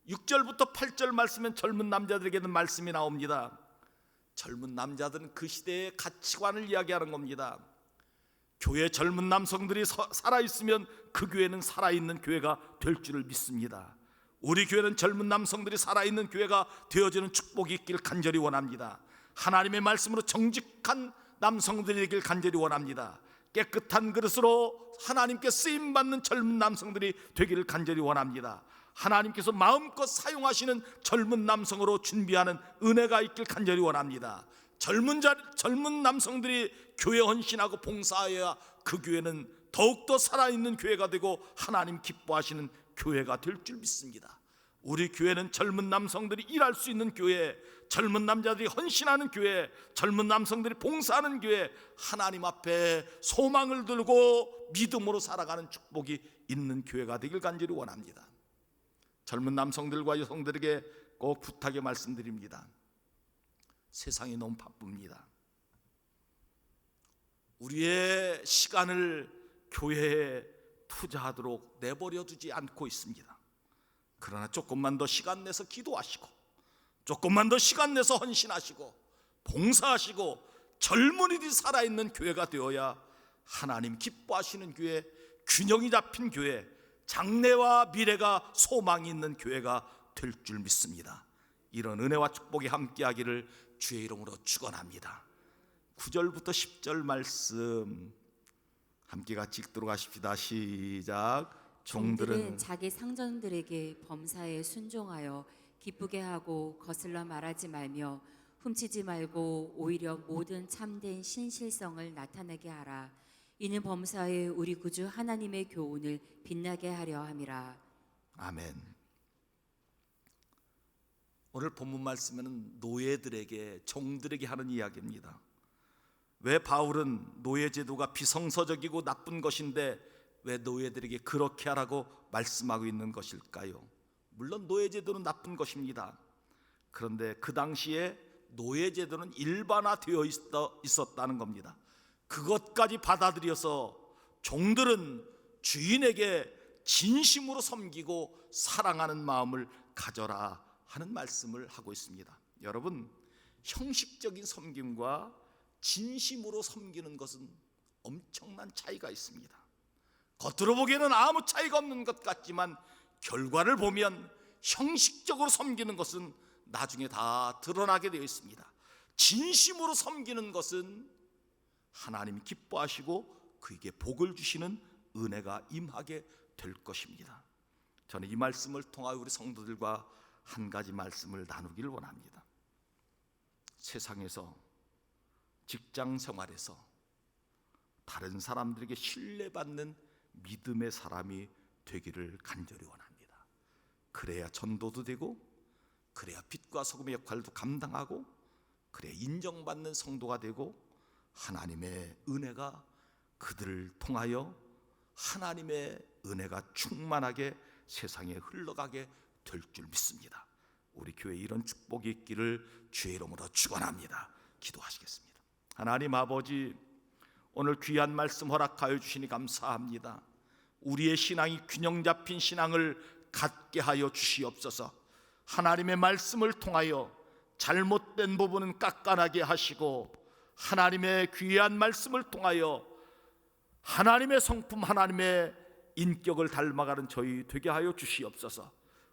6절부터 8절 말씀엔 젊은 남자들에게는 말씀이 나옵니다. 젊은 남자들은 그 시대의 가치관을 이야기하는 겁니다. 교회 젊은 남성들이 살아있으면 그 교회는 살아있는 교회가 될 줄을 믿습니다. 우리 교회는 젊은 남성들이 살아있는 교회가 되어지는 축복이 있길 간절히 원합니다. 하나님의 말씀으로 정직한 남성들이 되길 간절히 원합니다. 깨끗한 그릇으로 하나님께 쓰임받는 젊은 남성들이 되기를 간절히 원합니다. 하나님께서 마음껏 사용하시는 젊은 남성으로 준비하는 은혜가 있길 간절히 원합니다. 젊은 남성들이 교회 헌신하고 봉사해야 그 교회는 더욱더 살아있는 교회가 되고 하나님 기뻐하시는 교회가 될 줄 믿습니다. 우리 교회는 젊은 남성들이 일할 수 있는 교회, 젊은 남자들이 헌신하는 교회, 젊은 남성들이 봉사하는 교회, 하나님 앞에 소망을 들고 믿음으로 살아가는 축복이 있는 교회가 되길 간절히 원합니다. 젊은 남성들과 여성들에게 꼭 부탁의 말씀드립니다. 세상이 너무 바쁩니다. 우리의 시간을 교회에 투자하도록 내버려 두지 않고 있습니다. 그러나 조금만 더 시간 내서 기도하시고, 조금만 더 시간 내서 헌신하시고 봉사하시고 젊은이들이 살아있는 교회가 되어야 하나님 기뻐하시는 교회, 균형이 잡힌 교회, 장래와 미래가 소망이 있는 교회가 될 줄 믿습니다. 이런 은혜와 축복이 함께하기를 주의 이름으로 축원합니다. 9절부터 10절 말씀 함께 같이 읽도록 하십시다. 시작. 종들은 자기 상전들에게 범사에 순종하여 기쁘게 하고 거슬러 말하지 말며 훔치지 말고 오히려 모든 참된 신실성을 나타내게 하라. 이는 범사에 우리 구주 하나님의 교훈을 빛나게 하려 함이라. 아멘. 오늘 본문 말씀에는 노예들에게, 종들에게 하는 이야기입니다. 왜 바울은 노예 제도가 비성서적이고 나쁜 것인데 왜 노예들에게 그렇게 하라고 말씀하고 있는 것일까요? 물론 노예 제도는 나쁜 것입니다. 그런데 그 당시에 노예 제도는 일반화되어 있었다는 겁니다. 그것까지 받아들여서 종들은 주인에게 진심으로 섬기고 사랑하는 마음을 가져라 하는 말씀을 하고 있습니다. 여러분, 형식적인 섬김과 진심으로 섬기는 것은 엄청난 차이가 있습니다. 겉으로 보기에는 아무 차이가 없는 것 같지만 결과를 보면 형식적으로 섬기는 것은 나중에 다 드러나게 되어 있습니다. 진심으로 섬기는 것은 하나님이 기뻐하시고 그에게 복을 주시는 은혜가 임하게 될 것입니다. 저는 이 말씀을 통하여 우리 성도들과 한 가지 말씀을 나누기를 원합니다. 세상에서, 직장 생활에서 다른 사람들에게 신뢰받는 믿음의 사람이 되기를 간절히 원합니다. 그래야 전도도 되고, 그래야 빛과 소금의 역할도 감당하고, 그래야 인정받는 성도가 되고, 하나님의 은혜가 그들을 통하여 하나님의 은혜가 충만하게 세상에 흘러가게 될 줄 믿습니다. 우리 교회에 이런 축복이 있기를 주의 이름으로 축원합니다. 기도하시겠습니다. 하나님 아버지, 오늘 귀한 말씀 허락하여 주시니 감사합니다. 우리의 신앙이 균형 잡힌 신앙을 갖게 하여 주시옵소서. 하나님의 말씀을 통하여 잘못된 부분은 깎아나게 하시고, 하나님의 귀한 말씀을 통하여 하나님의 성품, 하나님의 인격을 닮아가는 저희 되게 하여 주시옵소서.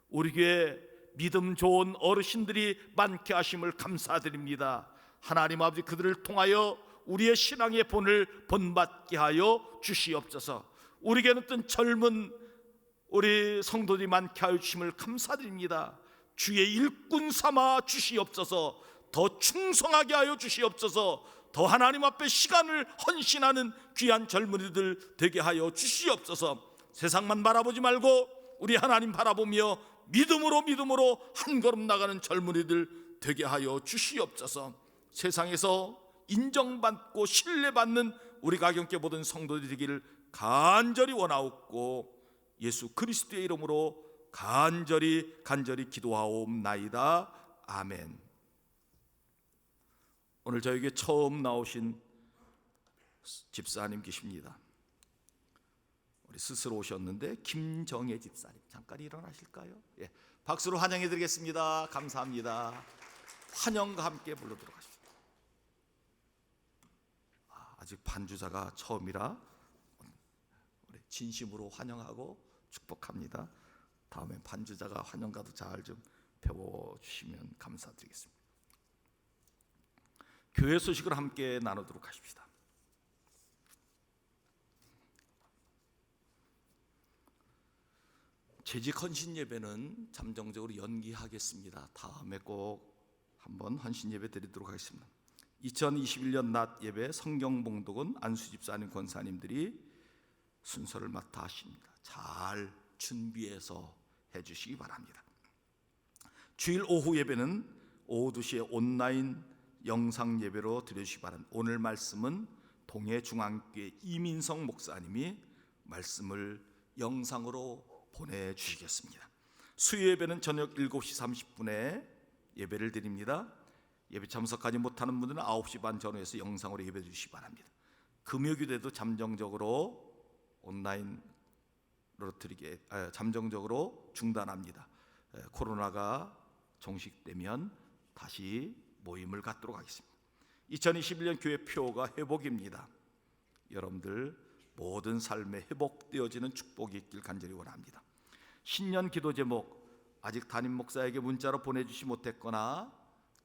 우리 교회 믿음 좋은 어르신들이 많게 하심을 감사드립니다. 하나님 아버지, 그들을 통하여 우리의 신앙의 본을 본받게 하여 주시옵소서. 우리 교회는 어떤 젊은 우리 성도들이 많게 하여 주심을 감사드립니다. 주의 일꾼 삼아 주시옵소서. 더 충성하게 하여 주시옵소서. 더 하나님 앞에 시간을 헌신하는 귀한 젊은이들 되게 하여 주시옵소서. 세상만 바라보지 말고 우리 하나님 바라보며 믿음으로 한 걸음 나가는 젊은이들 되게 하여 주시옵소서. 세상에서 인정받고 신뢰받는 우리 가경계 모든 성도들이 되기를 간절히 원하옵고 예수 그리스도의 이름으로 간절히 기도하옵나이다. 아멘. 오늘 저에게 처음 나오신 집사님 계십니다. 우리 스스로 오셨는데 김정혜 집사님 잠깐 일어나실까요? 예, 박수로 환영해 드리겠습니다. 감사합니다. 환영과 함께 불러도록 하십시오. 아직 반주자가 처음이라 우리 진심으로 환영하고 축복합니다. 다음에 반주자가 환영가도 잘 좀 배워주시면 감사드리겠습니다. 교회 소식을 함께 나누도록 하십시다. 재직 헌신 예배는 잠정적으로 연기하겠습니다. 다음에 꼭 한번 헌신 예배 드리도록 하겠습니다. 2021년 낮 예배 성경 봉독은 안수 집사님 권사님들이 순서를 맡아 하십니다. 잘 준비해서 해주시기 바랍니다. 주일 오후 예배는 오후 2시에 온라인 영상 예배로 드려주시기 바랍니다. 오늘 말씀은 동해중앙교회 이민성 목사님이 말씀을 영상으로 보내주시겠습니다. 수요 예배는 저녁 7시 30분에 예배를 드립니다. 예배 참석하지 못하는 분들은 9시 반 전후에서 영상으로 예배 드리시기 바랍니다. 금요기도에도 잠정적으로 온라인으로 잠정적으로 중단합니다. 코로나가 종식되면 다시 모임을 갖도록 하겠습니다. 2021년 교회 표가 회복입니다. 여러분들 모든 삶에 회복되어지는 축복이 있길 간절히 원합니다. 신년 기도 제목 아직 담임 목사에게 문자로 보내주시 못했거나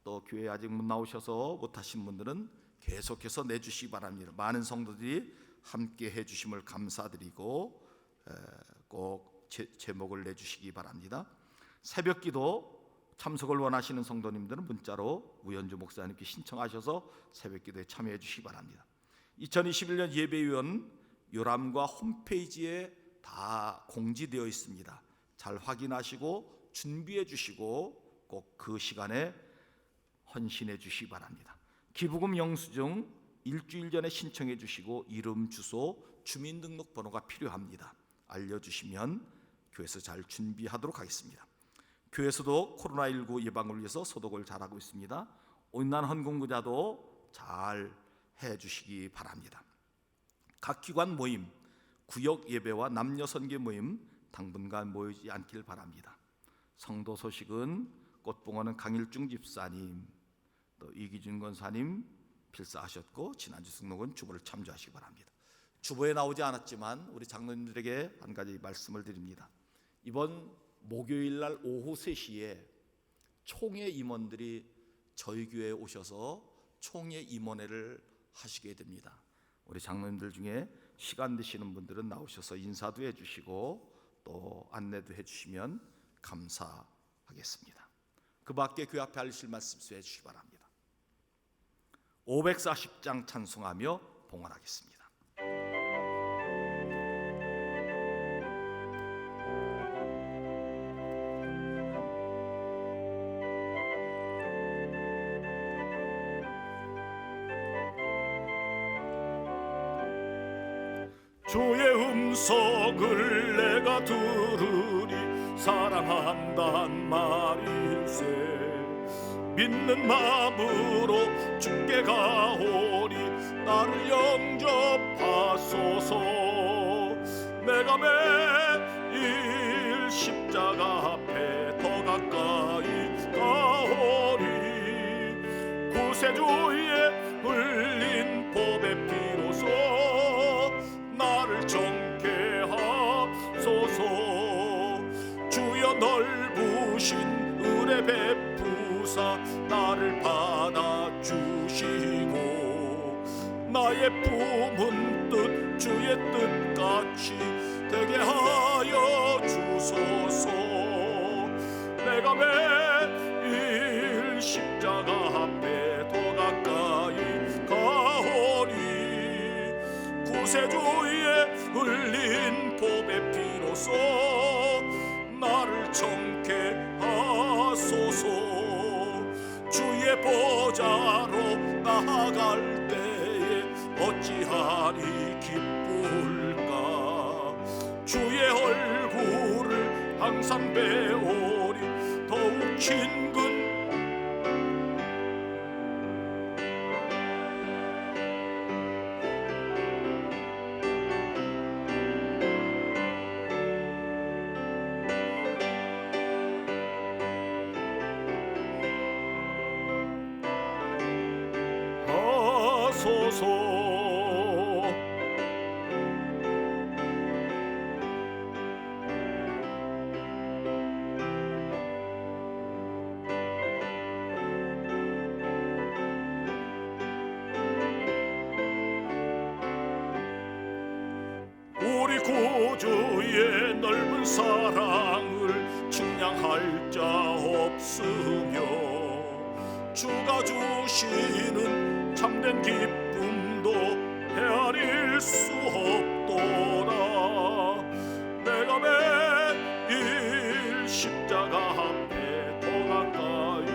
또 교회에 아직 못 나오셔서 못하신 분들은 계속해서 내주시기 바랍니다. 많은 성도들이 함께 해주심을 감사드리고 꼭 제목을 내주시기 바랍니다. 새벽기도 참석을 원하시는 성도님들은 문자로 우현주 목사님께 신청하셔서 새벽기도에 참여해 주시기 바랍니다. 2021년 예배위원 요람과 홈페이지에 다 공지되어 있습니다. 잘 확인하시고 준비해 주시고 꼭 그 시간에 헌신해 주시기 바랍니다. 기부금 영수증 일주일 전에 신청해 주시고 이름, 주소, 주민등록번호가 필요합니다. 알려주시면 교회에서 잘 준비하도록 하겠습니다. 교회에서도 코로나19 예방을 위해서 소독을 잘하고 있습니다. 온난 헌금구자도 잘 해주시기 바랍니다. 각 기관 모임, 구역 예배와 남녀 선교 모임 당분간 모이지 않길 바랍니다. 성도 소식은 꽃봉오는 강일중 집사님, 또 이기준 권사님 필사하셨고 지난주 승록은 주보를 참조하시기 바랍니다. 주보에 나오지 않았지만 우리 장로님들에게 한 가지 말씀을 드립니다. 이번 목요일 날 오후 3시에 총회 임원들이 저희 교회에 오셔서 총회 임원회를 하시게 됩니다. 우리 장로님들 중에 시간 되시는 분들은 나오셔서 인사도 해주시고 또 안내도 해주시면 감사하겠습니다. 그 밖에 교회 앞에 알리실 말씀 수해 주시기 바랍니다. 540장 찬송하며 봉헌하겠습니다. 주의 음성을 내가 들으리 사랑한단 말일세 믿는 마음으로 주께 가오리 나를 영접하소서 내가 매일 십자가 앞에 더 가까이 가오리 구세주의 흘린 보배 피로소 나를 정케 하소서 주여 넓으신 은혜 베푸사 나를 받아주시고 나의 품은 뜻 주의 뜻같이 되게 하여 주소서. 내가 매일 십자가 앞에 더 가까이 가오니 구세주의 흘린 보배 피로써 나를 정케 하소서. 주의 보좌로 나아갈 때에 어찌하리 기쁠까. 주의 얼굴을 항상 배우리 더욱 친근. 하소서. 우리 구주의 넓은 사랑을 측량할 자 없으며 주가 주시는 참된 기쁨도 헤아릴 수 없도다. 내가 매일 십자가 앞에 더 가까이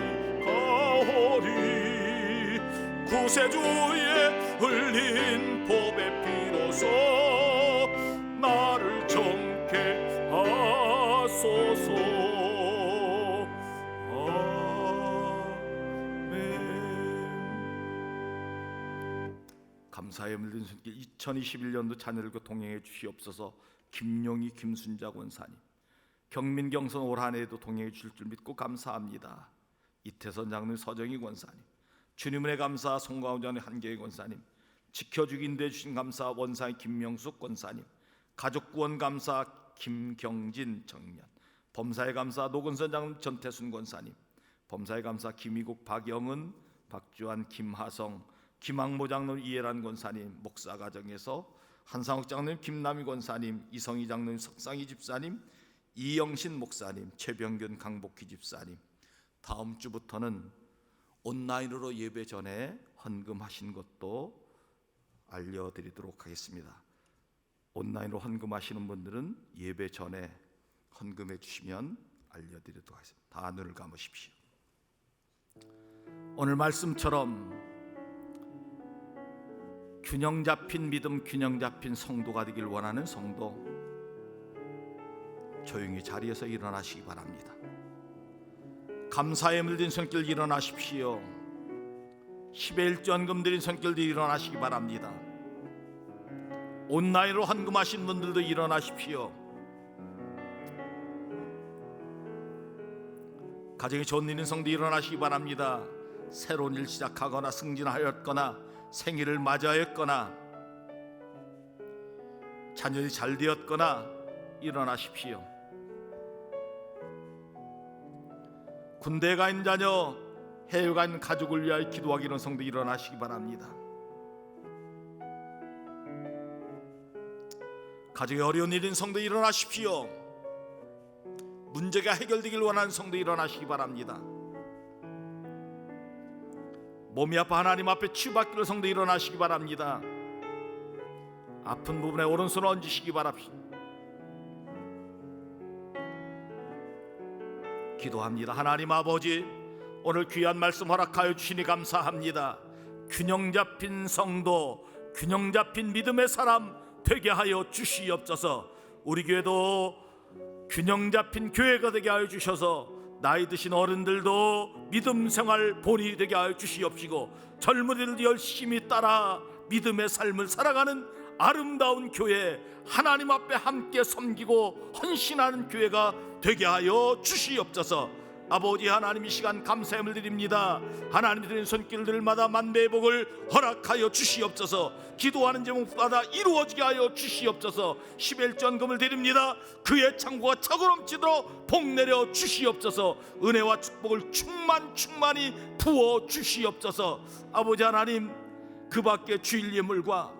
가오리 구세주의 흘린 보배 피로써 나를 정케 하소서. 감사의 물든 손길 2021년도 자녀들과 동행해 주시옵소서. 김용희 김순자 권사님, 경민경선 올 한 해에도 동행해 주실 줄 믿고 감사합니다. 이태선 장로님, 서정희 권사님, 주님의 감사 송가운 장로님, 한계희 권사님, 지켜주기 인도해 주신 감사 원사님 김명숙 권사님, 가족구원 감사 김경진 청년, 범사의 감사 노근선 장로님, 전태순 권사님, 범사의 감사 김희국 박영은 박주환 김하성 김학모 장로님, 이해란 권사님, 목사 가정에서 한상욱 장로님, 김남희 권사님, 이성희 장로님, 석상희 집사님, 이영신 목사님, 최병균 강복희 집사님, 다음 주부터는 온라인으로 예배 전에 헌금하신 것도 알려드리도록 하겠습니다. 온라인으로 헌금하시는 분들은 예배 전에 헌금해 주시면 알려드리도록 하겠습니다. 다 눈을 감으십시오. 오늘 말씀처럼 균형 잡힌 믿음, 균형 잡힌 성도가 되길 원하는 성도, 조용히 자리에서 일어나시기 바랍니다. 감사에 물든 손길 일어나십시오. 10의 1전금 드린 손길도 일어나시기 바랍니다. 온라인으로 헌금하신 분들도 일어나십시오. 가정에 좋은 일인 성도 일어나시기 바랍니다. 새로운 일 시작하거나 승진하였거나 생일을 맞이하였거나 자녀이 잘 되었거나 일어나십시오. 군대에 가 있는 자녀, 해외에 가 있는 가족을 위하여 기도하기는 성도 일어나시기 바랍니다. 가족에 어려운 일인 성도 일어나십시오. 문제가 해결되길 원하는 성도 일어나시기 바랍니다. 몸이 아파 하나님 앞에 치유받기로 성도 일어나시기 바랍니다. 아픈 부분에 오른손을 얹으시기 바랍니다. 기도합니다. 하나님 아버지, 오늘 귀한 말씀 허락하여 주시니 감사합니다. 균형 잡힌 성도, 균형 잡힌 믿음의 사람 되게 하여 주시옵소서. 우리 교회도 균형 잡힌 교회가 되게 하여 주셔서 나이 드신 어른들도 믿음 생활 본이 되게 하여 주시옵시고, 젊은이들도 열심히 따라 믿음의 삶을 살아가는 아름다운 교회, 하나님 앞에 함께 섬기고 헌신하는 교회가 되게 하여 주시옵소서. 아버지 하나님, 이 시간 감사함을 드립니다. 하나님이 드린 손길들마다 만배의 복을 허락하여 주시옵소서. 기도하는 제목마다 이루어지게 하여 주시옵소서. 11전금을 드립니다. 그의 창고가 차고 넘치도록 복 내려 주시옵소서. 은혜와 축복을 충만히 부어 주시옵소서. 아버지 하나님, 그 밖에 주일 예물과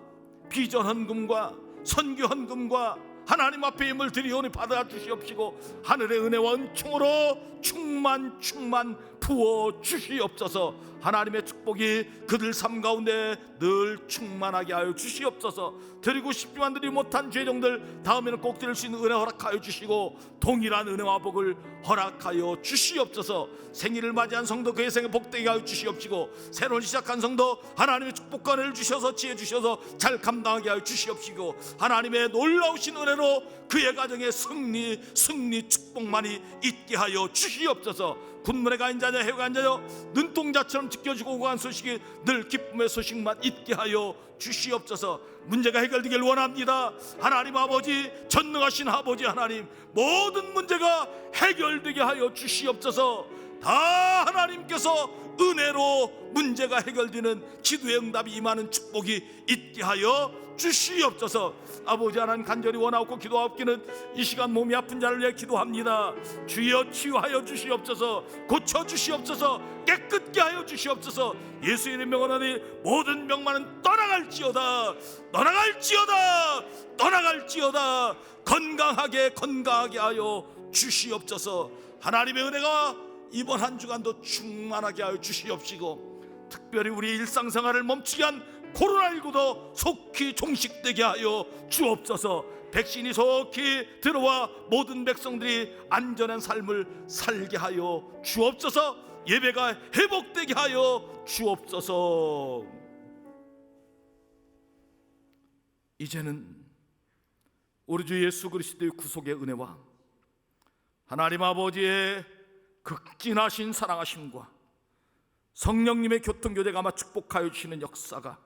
비전 헌금과 선교 헌금과 하나님 앞에 힘을 드리오니 받아 주시옵시고 하늘의 은혜와 은총으로 충만 부어 주시옵소서. 하나님의 축복이 그들 삶 가운데 늘 충만하게 하여 주시옵소서. 드리고 싶지만 드리지 못한 죄종들 다음에는 꼭 드릴 수 있는 은혜 허락하여 주시고 동일한 은혜와 복을 허락하여 주시옵소서. 생일을 맞이한 성도 그의 생에 복되게 하여 주시옵시고 새로운 시작한 성도 하나님의 축복과 은혜를 주셔서 지혜 주셔서 잘 감당하게 하여 주시옵시고 하나님의 놀라우신 은혜로 그의 가정에 승리 축복만이 있게 하여 주시옵소서. 군문에 가 있는 자녀 해외가 있는 자녀 눈동자처럼 지켜주고 오고 간 소식이 늘 기쁨의 소식만 있게 하여 주시옵소서. 문제가 해결되길 원합니다. 하나님 아버지, 전능하신 아버지 하나님, 모든 문제가 해결되게 하여 주시옵소서. 다 하나님께서 은혜로 문제가 해결되는 기도의 응답이 임하는 축복이 있게 하여 주시옵소서. 아버지 하나님, 간절히 원하고 기도하옵기는 이 시간 몸이 아픈 자를 위해 기도합니다. 주여 치유하여 주시옵소서. 고쳐 주시옵소서. 깨끗게 하여 주시옵소서. 예수 이름 명하노니 모든 병만은 떠나갈지어다. 건강하게 하여 주시옵소서. 하나님의 은혜가 이번 한 주간도 충만하게 하여 주시옵시고 특별히 우리 일상생활을 멈추게 한 코로나19도 속히 종식되게 하여 주옵소서. 백신이 속히 들어와 모든 백성들이 안전한 삶을 살게 하여 주옵소서. 예배가 회복되게 하여 주옵소서. 이제는 우리 주 예수 그리스도의 구속의 은혜와 하나님 아버지의 극진하신 사랑하심과 성령님의 교통교제가 아마 축복하여 주시는 역사가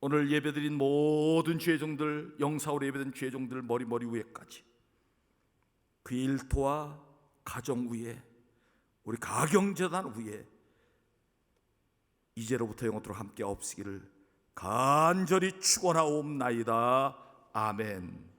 오늘 예배드린 모든 죄종들, 영사로 예배된 죄종들 머리 위에까지 그 일터와 가정 위에 우리 가경재단 위에 이제로부터 영원토록 함께 없으기를 간절히 축원하옵나이다. 아멘.